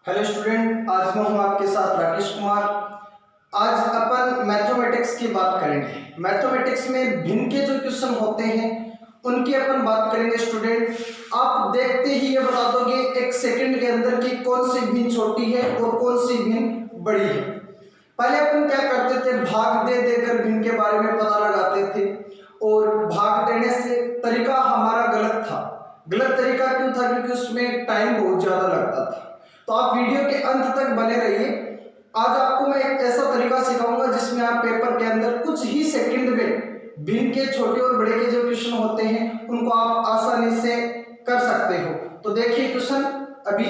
Hello student, आज मैं हूं आपके साथ राकेश कुमार। आज अपन मैथमेटिक्स की बात करेंगे। मैथमेटिक्स में भिन्न के जो क्वेश्चन होते हैं उनकी अपन बात करेंगे। स्टूडेंट, आप देखते ही ये बता दोगे एक सेकंड के अंदर कि कौन सी भिन्न छोटी है और कौन सी भिन्न बड़ी है। पहले अपन क्या करते थे, भाग दे देकर भिन्न के बारे में पता लगाते थे, और भाग देने से तरीका हमारा गलत था। गलत तरीका क्यों था? क्योंकि उसमें टाइम बहुत ज्यादा लगता था। तो आप वीडियो के अंत तक बने रहिए। आज आपको मैं एक ऐसा तरीका सिखाऊंगा जिसमें आप पेपर के अंदर कुछ ही सेकंड में भिन्न के छोटे और बड़े के जो क्वेश्चन होते हैं उनको आप आसानी से कर सकते हो। तो देखिए क्वेश्चन, अभी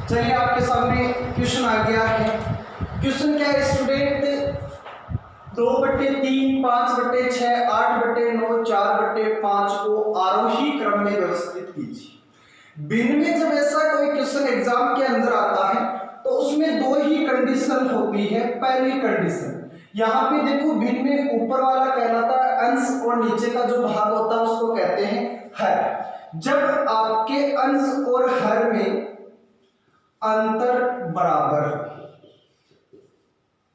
चलिए आपके सामने क्वेश्चन आ गया है। क्वेश्चन क्या है स्टूडेंट? 2/3, 5/6, 8/9, 4/5 को आरोही क्रम में व्यवस्थित कीजिए। भिन्न में जब ऐसा कोई क्वेश्चन एग्जाम के अंदर आता है तो उसमें दो ही कंडीशन होती है। पहली कंडीशन, यहाँ पे देखो, भिन्न में ऊपर वाला कहलाता है अंश और नीचे का जो भाग होता है उसको कहते हैं हर। जब आपके अंश और हर में अंतर बराबर हो,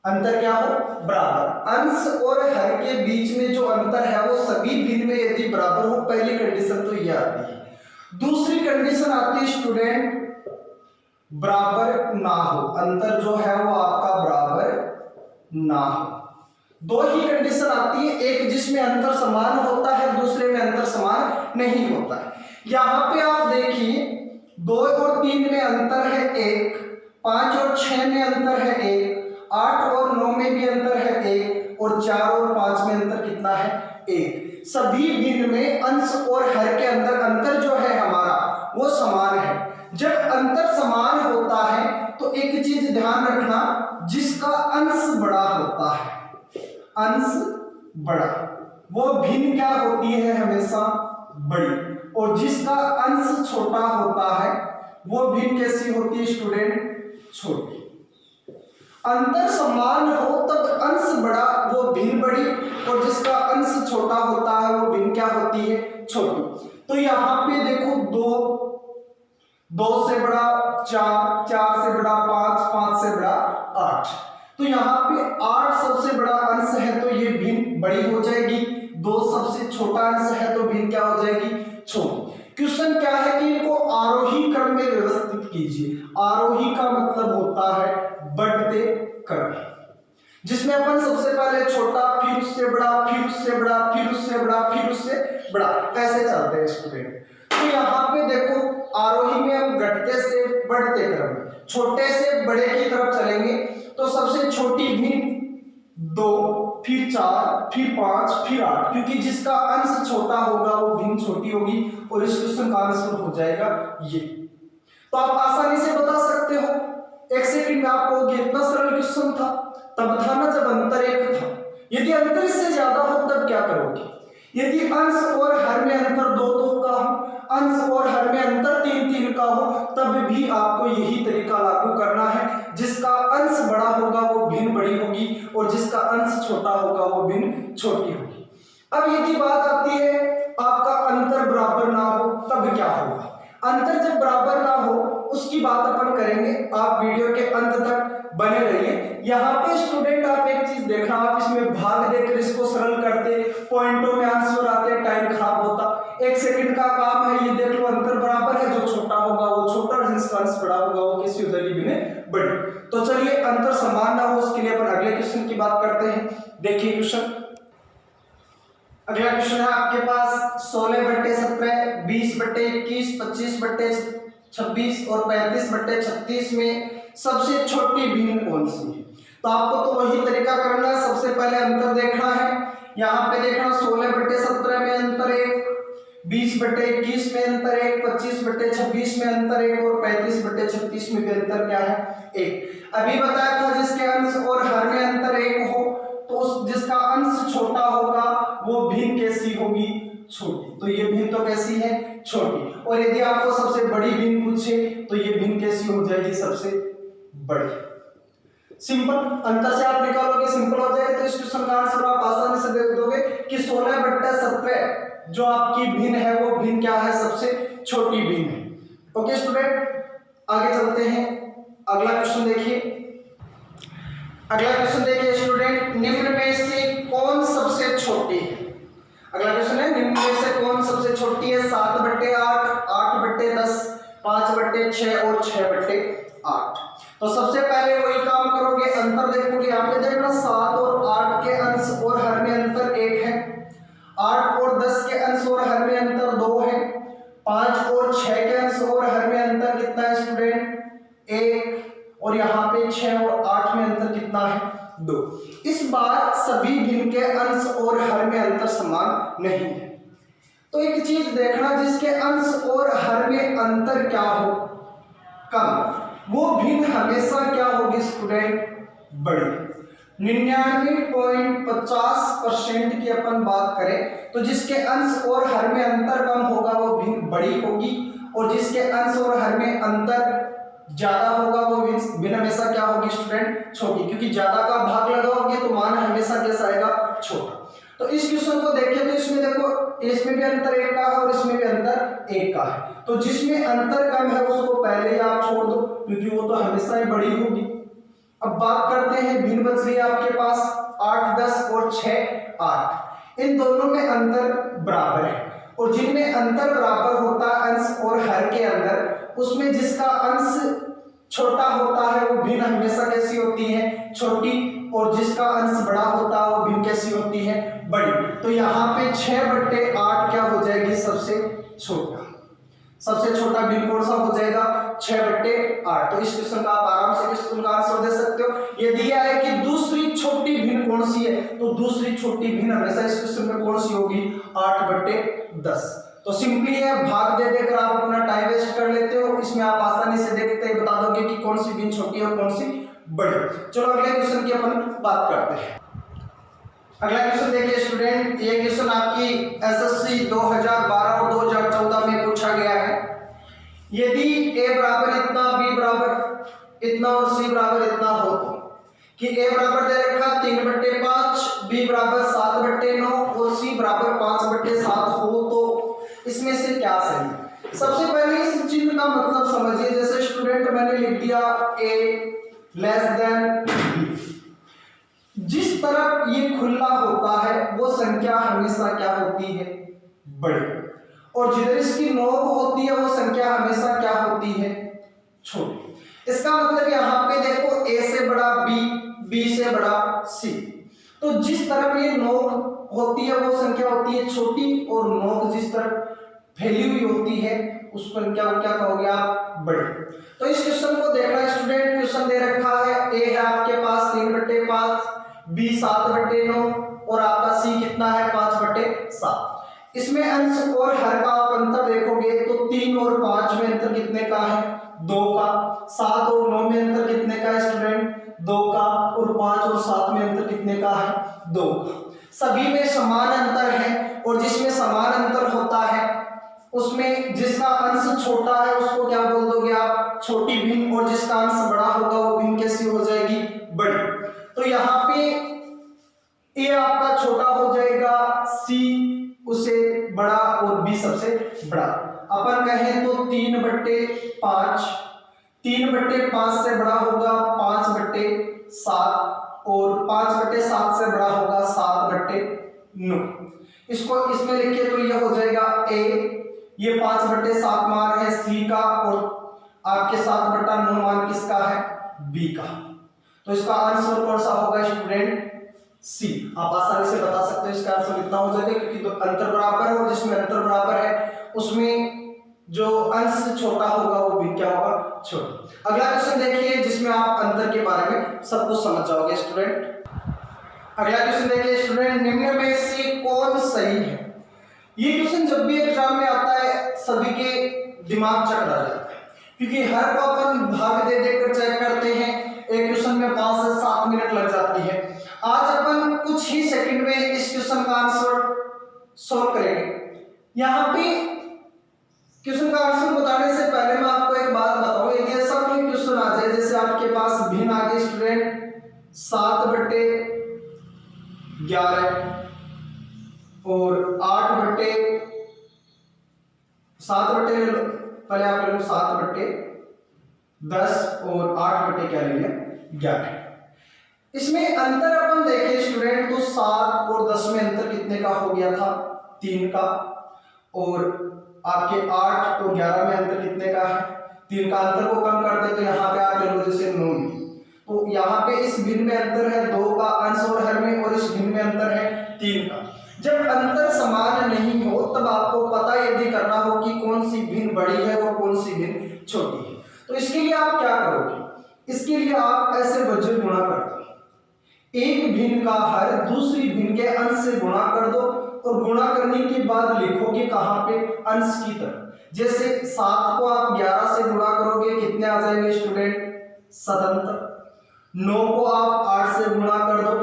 अंतर क्या हो? बराबर। अंश और हर के बीच में जो अंतर है वो सभी भिन्न में यदि बराबर हो, पहली कंडीशन तो ये आती है। दूसरी कंडीशन आती है स्टूडेंट, बराबर ना हो, अंतर जो है वो आपका बराबर ना हो। दो ही कंडीशन आती है, एक जिसमें अंतर समान होता है, दूसरे में अंतर समान नहीं होता है। यहां पे आप देखिए 2 और 3 में अंतर है 1, 5 और 6 में अंतर है 1, 8 और 9 में भी अंतर है 1, और 4 और 5 में अंतर कितना है? 1। सभी भिन्न में अंश और हर के अंदर अंतर जो है हमारा वो समान है। जब अंतर समान होता है तो एक चीज ध्यान रखना, जिसका अंश बड़ा होता है, अंश बड़ा, वो भिन्न क्या होती है? हमेशा बड़ी। और जिसका अंश छोटा होता है वो भिन्न कैसी होती है स्टूडेंट? छोटी। अंतर समान हो तब अंश बड़ा, वो भिन्न बड़ी, और जिसका अंश छोटा होता है वो भिन्न क्या होती है? छोटी। तो यहाँ पे देखो 2 से बड़ा 4, 4 से बड़ा 5, 5 से बड़ा 8। तो यहाँ पे 8 सबसे बड़ा अंश है तो ये भिन्न बड़ी हो जाएगी, 2 सबसे छोटा अंश है तो भिन्न क्या हो जाएगी? छोटी। क्वेश्चन क्या है कि इनको आरोही क्रम में व्यवस्थित कीजिए। आरोही का मतलब होता है बढ़ते क्रम, जिसमें अपन सबसे पहले छोटा, फिर उससे बड़ा, फिर उससे बड़ा, फिर उससे बड़ा, फिर उससे बड़ा, ऐसे चलते हैं स्टूडेंट। तो यहाँ पे देखो आरोही में हम घटते से बढ़ते क्रम, छोटे से बड़े की तरफ चलेंगे। तो सबसे छोटी भिन्न 2, फिर 4, फिर 5, फिर 8, क्योंकि जिसका अंश छोटा होगा वो भिन्न छोटी होगी, और इस क्वेश्चन का आंसर हो जाएगा ये। तो आप आसानी से बता सकते हो, एक सेकंड में आप कहोगे इतना सरल क्वेश्चन था। तब था ना जब अंतर 1 था। यदि अंतर इससे ज्यादा हो तब क्या करोगे? यदि अंश और हर में अंतर 2-2 का हो, अंश और हर में अंतर 3-3 का हो, तब भी आपको यही तरीका लागू करना है। जिसका अंश बड़ा होगा वो भिन्न बड़ी होगी, और जिसका अंश छोटा होगा वो भिन्न छोटी होगी। अब यदि बात आती है आपका अंतर बराबर ना हो तब क्या होगा? अंतर जब बराबर ना हो उसकी बात अपन करेंगे। आप वीडियो के अंत तक बने रहिए। यहाँ पे स्टूडेंट आप एक चीज देखना, आप इसमें भाग देकर इसको सरल करते, पॉइंटों में आंसर आते, टाइम खराब होता। 1 सेकंड का काम है, ये देख लो अंतर बराबर है, जो छोटा होगा वो छोटा, जिसका अंश बड़ा होगा वो कैसी हो जाएगी? भिन्न बड़ी। तो चलिए अंतर समान ना हो उसके लिए अपन अगले क्वेश्चन की बात करते हैं। देखिए क्वेश्चन, अगला क्वेश्चन है आपके पास 16/17, 20/21, 25/26 और 35/36 में सबसे छोटी भिन्न कौन सी है? तो आपको तो वही तरीका करना है। सबसे पहले अंतर देखना है। यहाँ पे देखना 16/17 में अंतर 1, 20/21 में अंतर 1, 25/26 में अंतर 1, और 35/36 में भी अंतर क्या है? 1। अभी बताया था जिसके अंश और हर में अंतर 1 हो तो उस जिसका अंश छोटा होगा वो भिन्न कैसी होगी? छोटी। तो ये भिन्न तो कैसी है? छोटी। और यदि आपको सबसे बड़ी भिन्न पूछे तो ये भिन्न कैसी हो जाएगी? सबसे बड़ी। सिंपल, अंतर से आप निकालोगे, सिंपल हो जाएगा। तो इस क्वेश्चन का आंसर आप आसानी से देख दोगे कि 16/17 जो आपकी भिन्न है वो भिन्न क्या है, सबसे छोटी भिन्न है। ओके स्टूडेंट, आगे चलते हैं। अगला क्वेश्चन देखिए। अगला क्वेश्चन देखिए स्टूडेंट, निम्न में से कौन सबसे छोटी है। अगला क्वेश्चन है, निम्न में से कौन सबसे छोटी है। 7/8, 8/10, 5/6 और 6/8। तो सबसे पहले वही काम करोगे, अंतर देखोगे। यहाँ पे देखना 7 और 8 के अंश और हर में अंतर 1 है। 8 और 10 के अंश और हर में अंतर 2 है। 5 और 6 के अंश और हर में अंतर कितना है स्टूडेंट, 1। और यहाँ पे 6 और 8 में अंतर कितना है, 2। इस बार सभी भिन्न के अंश और हर में अंतर समान नहीं है। तो एक चीज देखना, जिसके अंश और हर में अंतर क्या हो, कम, वो भिन्न हमेशा क्या होगी स्टूडेंट, बड़ी। 99.50% की अपन बात करें तो जिसके अंश और हर में अंतर कम होगा वो भिन्न बड़ी होगी, और जिसके अंश और हर में अंतर ज्यादा होगा वो भिन्न हमेशा क्या होगी स्टूडेंट, छोटी। क्योंकि ज्यादा का भाग लगाओगे तो मान हमेशा कैसा आएगा, छोटा। तो इस क्वेश्चन को देखें तो इसमें देखो, इसमें भी अंतर 1 का है और इसमें भी अंतर 1 का है। तो जिसमें अंतर कम है उसको पहले ही आप छोड़ दो, क्योंकि वो तो हमेशा ही बड़ी होगी। अब बात करते हैं, भिन्न बच रही है आपके पास 8, 10 और 6, 8। इन दोनों में अंतर बराबर है, और जिनमें अंतर बराबर होता है अंश और हर के अंदर, उसमें जिसका अंश छोटा होता है वो भिन्न हमेशा कैसी होती है, छोटी। और जिसका अंश बड़ा होता है वो भिन्न कैसी होती है, बड़ी। तो यहाँ पे 6/8 क्या हो जाएगी, सबसे छोटा। सबसे छोटा भिन्न कौन सा हो जाएगा, 6/8। तो इस क्वेश्चन का आप आराम से क्वेश्चन का आंसर दे सकते हो। ये दिया है कि दूसरी छोटी भिन्न कौन सी है, तो दूसरी छोटी भिन्न हमेशा इस क्वेश्चन में कौन सी होगी, 8/10। तो सिंपली है, भाग दे देकर आप अपना टाइम वेस्ट कर लेते हो। इसमें आप आसानी से देखते ही बता दोगे कि कौन सी भिन्न छोटी है और कौन सी बड़ी। चलो अगले क्वेश्चन की अपन बात करते हैं। अगला क्वेश्चन देखिए स्टूडेंट, ये क्वेश्चन आपकी एसएससी 2012 और 2014 में पूछा गया है। यदि a बराबर इतना, b बराबर इतना और c बराबर इतना हो, तो कि a बराबर दे रखा 3/5, b बराबर 7/9 और c बराबर 5/7 हो, तो इसमें से क्या सही है। सबसे पहले इस चिन्ह का मतलब समझिए। जैसे स्टूडेंट मैंने लिख दिया a लेस देन b, जिस तरफ ये खुला होता है वो संख्या हमेशा क्या होती है, बड़ी, और जिधर इसकी नोक होती है वो संख्या हमेशा क्या होती है, छोटी। इसका मतलब यहाँ पे देखो a से बड़ा b, b से बड़ा c। तो जिस तरफ ये नोक होती है वो संख्या होती है छोटी, और नोक जिस तरफ फैली हुई होती है उसको क्या कहोगे आप, बड़ी। तो इस क्वेश्चन को देखना स्टूडेंट, क्वेश्चन दे रखा है a है आपके पास 3/5, b 7/9 और आपका c कितना है 5/7। इसमें अंश और हर का आप अंतर देखोगे तो 3 और 5 में अंतर कितने का है, 2 का। 7 और 9 में अंतर कितने का है स्टूडेंट, 2 का। और 5 और 7 में अंतर कितने का है, 2 का। सभी में समान अंतर है, और जिसमें समान अंतर होता है उसमें जिसका अंश छोटा है उसको क्या बोल दोगे आप, छोटी भिन्न, और जिसका अंश बड़ा होगा वो भिन्न कैसी हो जाएगी, बड़ी। तो यहाँ पे a आपका छोटा हो जाएगा, c उसे बड़ा और b सबसे बड़ा। अपन कहें तो 3/5, 3/5 से बड़ा होगा 5/7, और 5/7 से बड़ा होगा 7/9। इसको इसमें लिखे तो ये हो जाएगा a, ये 5/7 मान है c का, और आपके 7/9 मान किसका है, b का। तो इसका आंसर कौन सा होगा स्टूडेंट, सी। आप आसानी से बता सकते हो इसका आंसर कितना हो जाएगा, क्योंकि तो अंतर बराबर है, और जिसमें अंतर बराबर है उसमें जो अंश छोटा होगा वो भी क्या होगा, छोटा। अगला क्वेश्चन देखिए जिसमें आप अंतर के बारे में सब कुछ समझ जाओगे स्टूडेंट। अगला क्वेश्चन देखिए स्टूडेंट, निम्न में से कौन सही है। ये क्वेश्चन जब भी एग्जाम में आता है सभी के दिमाग चकरा जाता है, क्योंकि हर को अपन भाग दे देकर चेक करते हैं। एक क्वेश्चन में 5 से 7 मिनट लग जाती है। आज अपन कुछ ही सेकंड में इस क्वेश्चन का आंसर सॉल्व करेंगे। यहाँ पे क्वेश्चन का आंसर बताने से पहले मैं आपको एक बात बताऊं, यदि ऐसा कोई क्वेश्चन आ जाए जैसे आपके पास भिन्न आ गई स्टूडेंट 7/11 और 8/10 ले लो, पहले आप ले लो 7/10 और 8 क्या ले लिया 11। इसमें अंतर अपन देखें स्टूडेंट तो 7 और 10 में अंतर कितने का हो गया था 3 का, और आपके 8 और 11 में अंतर कितने का है 3 का। अंतर को कम कर दे तो यहाँ पे आप ले लो जैसे 9 में, तो यहाँ पे इस भिन्न में अंतर है 2 का अंश और हर में, और इस भिन्न में अंतर है 3 का। जब अंतर समान नहीं हो तब आपको पता यदि करना हो कि कौन सी भिन्न बड़ी है और कौन सी भिन्न छोटी है, तो इसके लिए आप क्या करोगे, इसके लिए आप ऐसे वज्र गुणा कर दो, एक भिन्न का हर दूसरी भिन्न के अंश से गुणा कर दो, और गुणा करने के बाद लिखोगे कहाँ पे अंश की तरफ। जैसे 7 को आप 11 से गुणा करोगे कितने आ जाएंगे स्टूडेंट 77। 9 को आप 8 से गुणा कर दो,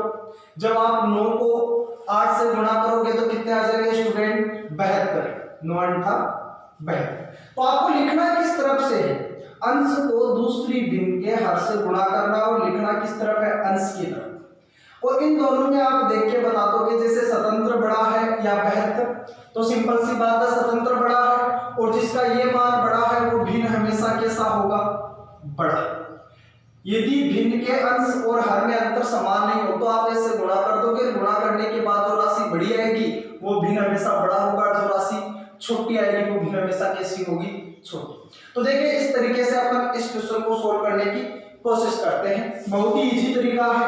जब आप 9 को 8 से गुणा करोगे तो कितने आ जाएंगे स्टूडेंट 72। 9 8 72। तो आपको लिखना किस तरफ से है, अंश को दूसरी भिन्न के हर से गुणा करना, और लिखना किस तरफ है अंश की तरफ। और इन दोनों में आप देख के बता दोगे जैसे स्वतंत्र बड़ा है या 72, तो सिंपल सी बात है स्वतंत्र बड़ा है, और जिसका ये मान बड़ा है वो भिन्न हमेशा कैसा होगा बड़ा। यदि भिन्न के अंश और हर में अंतर समान नहीं हो तो आप ऐसे गुणा कर दोगे, गुणा करने के बाद जो राशि बड़ी आएगी वो भिन्न हमेशा बड़ा होगा, जो राशि छोटी आएगी वो भिन्न हमेशा कैसी होगी छोटी। तो देखिए इस तरीके से अपन इस क्वेश्चन को सोल्व करने की कोशिश करते हैं, बहुत ही इजी तरीका है,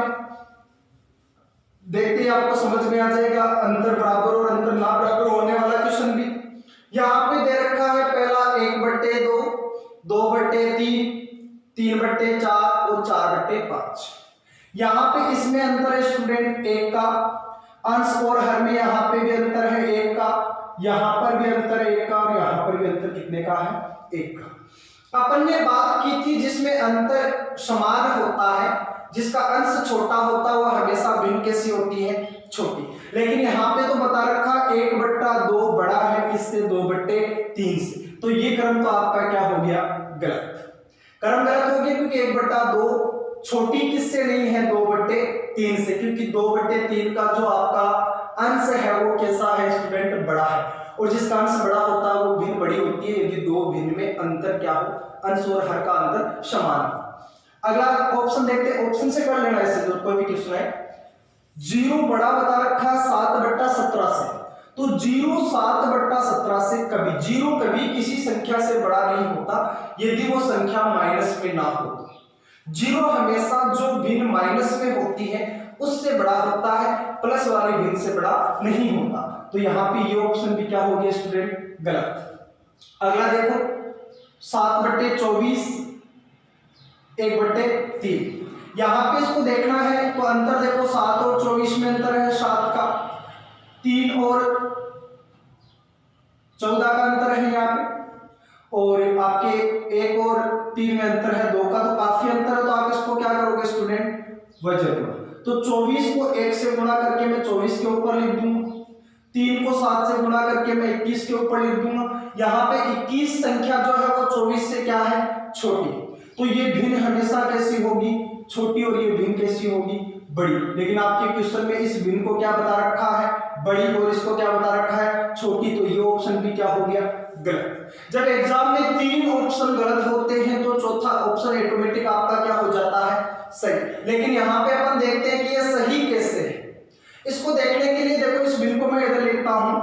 देखते ही आपको समझ में आ जाएगा। अंतर बराबर और अंतर ना बराबर होने वाला क्वेश्चन भी यहाँ पे दे रखा है, पहला 1/2, 2/3, 3/4 और 4/5। यहाँ पे इसमें अंतर है स्टूडेंट 1 का, अंश और हर में यहाँ पे भी अंतर है 1 का, यहाँ पर भी अंतर है 1 का, और यहाँ पर भी अंतर कितने का है 1 का। अपन ने बात की थी जिसमें अंतर समान होता है, जिसका अंश छोटा होता है वो हमेशा भिन्न कैसी होती है छोटी। लेकिन यहाँ पे तो बता रखा 1/2 बड़ा है किससे 2/3 से, तो ये क्रम तो आपका क्या हो गया गलत, क्रम गलत हो गया, क्योंकि 1/2 छोटी किससे नहीं है 2/3 से, क्योंकि 2/3 का जो आपका अंश है वो कैसा है स्टूडेंट बड़ा है, और जिसका अंश बड़ा होता है वो भिन्न बड़ी होती है यदि दो भिन्न में अंतर क्या हो अंश और हर का अंतर समान हो। अगला ऑप्शन देखते हैं, ऑप्शन से कर लेना इससे जो कोई भी क्वेश्चन है। 0 बड़ा बता रखा 7/17 से, तो 0 7/17 से कभी 0 कभी किसी संख्या से बड़ा नहीं होता यदि वो संख्या माइनस में ना हो। 0 हमेशा जो भिन्न माइनस में होती है उससे बड़ा होता है, प्लस वाले भिन्न से बड़ा नहीं होता। तो यहाँ पे ये ऑप्शन भी क्या हो गया स्टूडेंट गलत। अगला देखो 7/24 1/3, यहाँ पे इसको देखना है तो अंतर देखो 7 और 24 में अंतर है 7 का, 3 और 14 का अंतर है यहाँ पे, और आपके 1 और 3 में अंतर है 2 का, तो काफी अंतर है। तो आप इसको क्या करोगे स्टूडेंट वज्र गुणा, तो 24 को 1 से गुणा करके मैं 24 के ऊपर लिख दूंगा, 3 को 7 से गुणा करके मैं 21 के ऊपर लिख दूंगा। यहाँ पे 21 संख्या जो है वो 24 से क्या है छोटी, तो ये भिन्न हमेशा कैसी होगी छोटी, और ये भिन्न कैसी होगी बड़ी। लेकिन आपके क्वेश्चन में इस भिन्न को क्या बता रखा है बड़ी, और इसको क्या बता रखा है छोटी, तो ये ऑप्शन भी क्या हो गया गलत। जब एग्जाम में 3 ऑप्शन गलत होते हैं तो चौथा ऑप्शन ऑटोमेटिक आपका क्या हो जाता है सही। लेकिन यहाँ पे अपन देखते हैं कि ये सही कैसे है। इसको देखने के लिए देखो इस भिन्न को मैं इधर लिखता हूं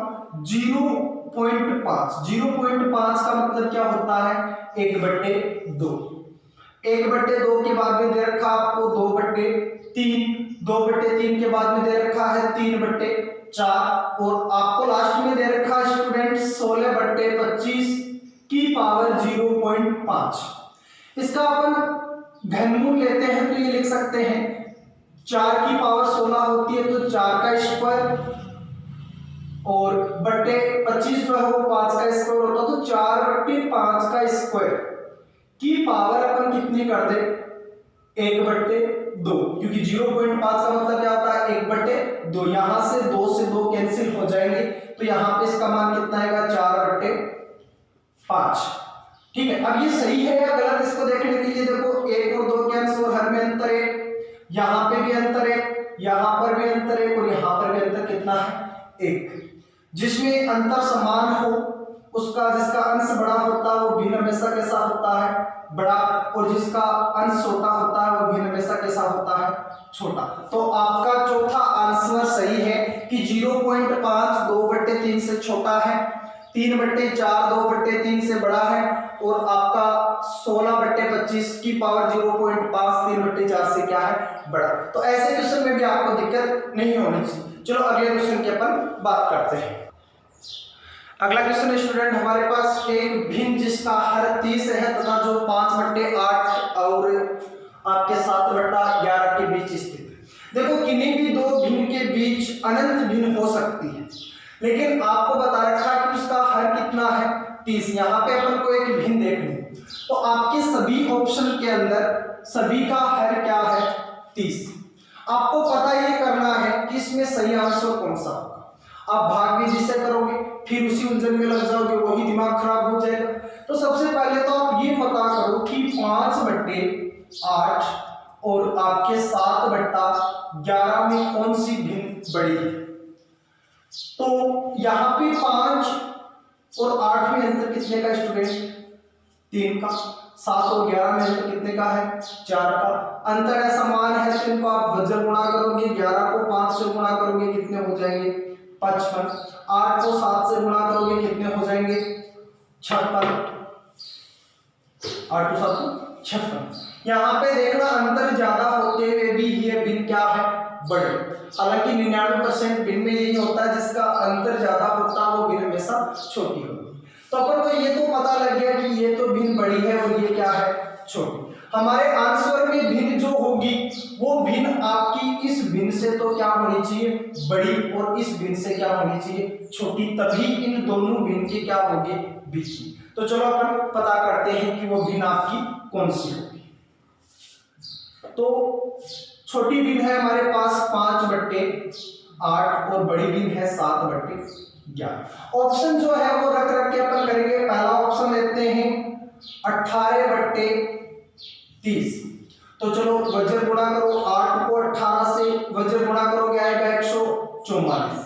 0.5। 0.5 का मतलब क्या होता है 1/2। 1/2 के बाद में दे रखा आपको 2/3, 2/3 के बाद में दे रखा है 3/4, और आपको लास्ट में दे रखा है स्टूडेंट 16/25 की पावर 0.5। इसका अपन घनमूल लेते हैं तो ये लिख सकते हैं 4 की पावर 16 होती है तो 4 का स्क्वायर, और बट्टे 25 जो है वो 5 का स्क्वायर होता है, तो 4/5 का स्क्वायर की पावर अपन कितनी कर दे 1/2, क्योंकि 0.5 का मतलब क्या होता है 1/2। यहां से 2 से 2 कैंसिल हो जाएंगे, तो यहां पे इसका मान कितना आएगा 4/5। ठीक है, अब ये सही है या गलत इसको देखने के लिए देखो 1 और 2 के अंश और हर में अंतर है, यहाँ पे भी अंतर है, यहाँ पर भी अंतर है, और यहाँ पर भी अंतर कितना है 1। जिसमें अंतर समान हो उसका जिसका अंश बड़ा होता है वो भिन्न हमेशा कैसा होता है, बड़ा, और जिसका अंश छोटा होता है वो भिन्न हमेशा कैसा होता है, छोटा। तो आपका चौथा आंसर सही है कि 0.5 2/3 से छोटा है, 3/4 2/3 से बड़ा है, और आपका 16/25 की पावर 0.5 3/4 से क्या है, बड़ा। तो ऐसे क्वेश्चन में भी आपको दिक्कत नहीं होनी चाहिए। चलो अगले क्वेश्चन की अपन बात करते हैं। अगला क्वेश्चन स्टूडेंट हमारे पास एक भिन्न जिसका हर 30 है तथा जो 5/8 और आपके 7/11 के बीच स्थित है। देखो किन्हीं भी दो भिन्न के बीच अनंत भिन्न हो सकती है, लेकिन आपको बता रखा है कि उसका हर कितना है, 30। यहाँ पे अपन को एक भिन्न देखनी, तो आपके सभी ऑप्शन के अंदर सभी का हर क्या है, 30। आपको पता ये करना है कि इसमें सही आंसर कौन सा होगा। आप भाग भी जिससे करोगे फिर उसी उलझन में लग जाओगे, वही दिमाग खराब हो जाएगा। तो सबसे पहले तो आप ये पता करो कि 5/8 और आपके 7/11 में कौन सी भिन्न बड़ी है। तो यहाँ पे 5 और 8 में अंतर कितने का स्टूडेंट, 3 का। 7 और 11 में अंतर कितने का है, 4 का। अंतर है समान है तो इनको आप वज्र गुणा करोगे, 11 को 5 से गुणा करोगे कितने हो जाएंगे, 55। 8 को 7 से गुणा करोगे कितने हो जाएंगे, 56। 8 को 7 56। यहाँ पे देखना अंतर ज्यादा होते हुए भी ये भिन्न क्या है, बड़े। हालांकि 99% भिन्न में यही होता है जिसका अंतर ज्यादा होता है वो भिन्न हमेशा छोटी होती है। तो अपन को ये तो पता लग गया कि ये तो भिन्न बड़ी है और ये क्या है, छोटी। हमारे आंसर में भिन्न जो होगी वो भिन्न आपकी इस भिन्न से तो क्या होनी चाहिए, बड़ी, और इस भिन्न से क्या होनी चाहिए, छोटी। तभी इन दोनों भिन्न की क्या होगी, बीच में। तो चलो अपन पता करते हैं कि वो भिन्न आपकी कौन सी होगी। तो छोटी भिन्न है हमारे पास 5/8 और बड़ी भिन्न है 7/11। ऑप्शन जो है वो रख रख के अपन करेंगे। पहला ऑप्शन लेते हैं 18/30। तो चलो वज्र गुणा करो, 8 को 18 से वज्र गुणा करोगे आएगा 144,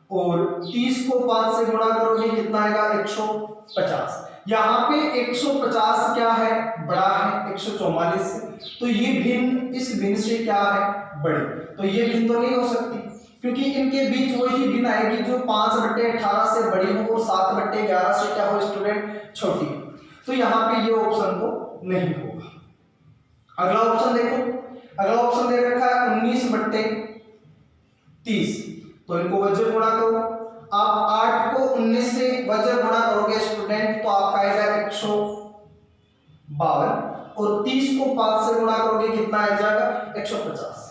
और 30 को 5 से गुणा करोगे कितना आएगा, 150। यहाँ पे 150 क्या है, बड़ा है 144 से। तो ये भिन्न इस भिन्न से क्या है, बड़ी। तो ये भिन्न तो नहीं हो सकती क्योंकि इनके बीच वही भिन्न आएगी जो 5/18 से बड़ी हो और 7/11 से क्या हो स्टूडेंट, छोटी हो। तो यहाँ पे ये ऑप्शन तो नहीं होगा। अगला ऑप्शन देखो, अगला ऑप्शन दे रखा है 19/30। तो इनको वज्र गुणा करो। आप 8 को 19 से वज्र गुणा करोगे स्टूडेंट तो आपका आएगा 152, और 30 को 5 से गुणा करोगे कितना आ जाएगा, 150।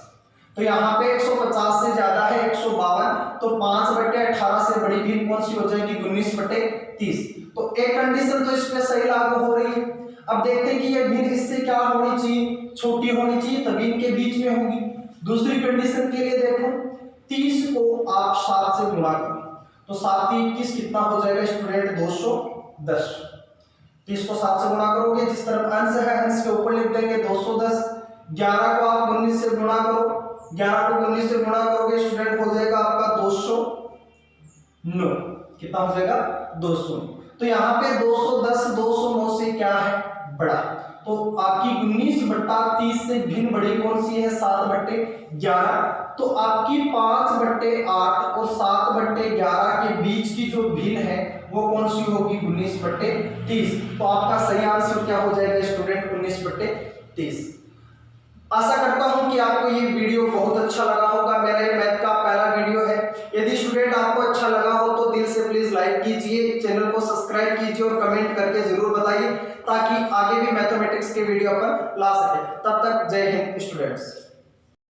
तो यहाँ पे 150 से ज्यादा है 152, तो 5/18 से बड़ी भिन्न कौन सी हो जाएगी, 19/30। तो एक कंडीशन तो इसमें सही लागू हो रही है। अब देखते हैं कि ये भिन्न इससे क्या होनी चाहिए, छोटी होनी चाहिए, तभी इनके बीच में होगी। दूसरी कंडीशन के लिए देखो, 30 को आप 7 से गुणा करो तो 7 × 21 कितना हो जाएगा स्टूडेंट, 210। 30 को 7 से गुणा करोगे, जिस तरफ अंश है अंश के ऊपर लिख देंगे 210। 11 को आप 19 से गुणा करो, 11 को 19 से गुणा करोगे स्टूडेंट हो जाएगा आपका 209। कितना हो जाएगा, 209। तो यहाँ पे 210 209 से क्या है, बड़ा। तो आपकी 19/30 से भिन्न बड़ी कौन सी है, 7/11। तो आपकी 5/8 और 7/11 के बीच की जो भिन्न है वो कौन सी होगी, 19/30। तो आपका सही आंसर क्या हो जाएगा स्टूडेंट, 19/30। आशा करता हूं कि आपको ये वीडियो बहुत अच्छा लगा होगा। मेरा ये मैथ का पहला वीडियो है। यदि स्टूडेंट आपको अच्छा लगा हो तो दिल से प्लीज लाइक कीजिए, चैनल को सब्सक्राइब कीजिए और कमेंट करके जरूर बताइए ताकि आगे भी मैथमेटिक्स के वीडियो अपन ला सके। तब तक जय हिंद स्टूडेंट्स।